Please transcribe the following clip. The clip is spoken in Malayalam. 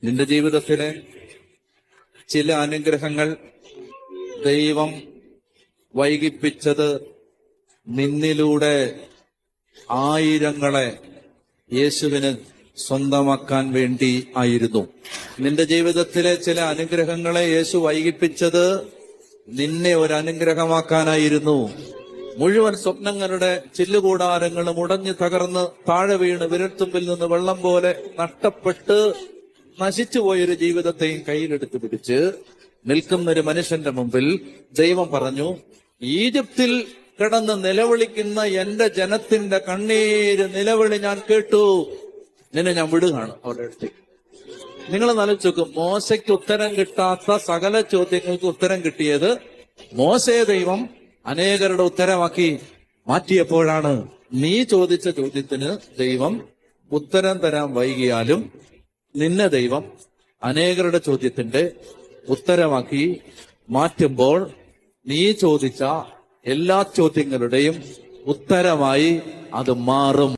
നിന്റെ ജീവിതത്തിലെ ചില അനുഗ്രഹങ്ങൾ ദൈവം വൈകിപ്പിച്ചത് നിന്നിലൂടെ ആയിരങ്ങളെ യേശുവിന് സ്വന്തമാക്കാൻ വേണ്ടി ആയിരുന്നു. നിന്റെ ജീവിതത്തിലെ ചില അനുഗ്രഹങ്ങളെ യേശു വൈകിപ്പിച്ചത് നിന്നെ ഒരു അനുഗ്രഹമാക്കാനായിരുന്നു. മുഴുവൻ സ്വപ്നങ്ങളുടെ ചില്ലുകൂടാരങ്ങളും ഉടഞ്ഞു തകർന്ന് താഴെ വീണ് വിരൽത്തുമ്പിൽ നിന്ന് വെള്ളം പോലെ നഷ്ടപ്പെട്ട് നശിച്ചുപോയൊരു ജീവിതത്തെയും കയ്യിലെടുത്ത് പിടിച്ച് നിൽക്കുന്ന ഒരു മനുഷ്യന്റെ മുമ്പിൽ ദൈവം പറഞ്ഞു, ഈജിപ്തിൽ കിടന്ന് നിലവിളിക്കുന്ന എന്റെ ജനത്തിന്റെ കണ്ണീര് നിലവിളി ഞാൻ കേട്ടു, നിന്നെ ഞാൻ വിടുകയാണ് അവരുടെ അടുത്തേക്ക്. നിങ്ങൾ ആലോചിച്ച്, മോശയ്ക്ക് ഉത്തരം കിട്ടാത്ത സകല ചോദ്യങ്ങൾക്ക് ഉത്തരം കിട്ടിയത് മോശയെ ദൈവം അനേകരുടെ ഉത്തരമാക്കി മാറ്റിയപ്പോഴാണ്. നീ ചോദിച്ച ചോദ്യത്തിന് ദൈവം ഉത്തരം തരാൻ വൈകിയാലും നിന്നെ ദൈവം അനേകരുടെ ചോദ്യത്തിന്റെ ഉത്തരമാക്കി മാറ്റുമ്പോൾ നീ ചോദിച്ച എല്ലാ ചോദ്യങ്ങളുടെയും ഉത്തരമായി അത് മാറും.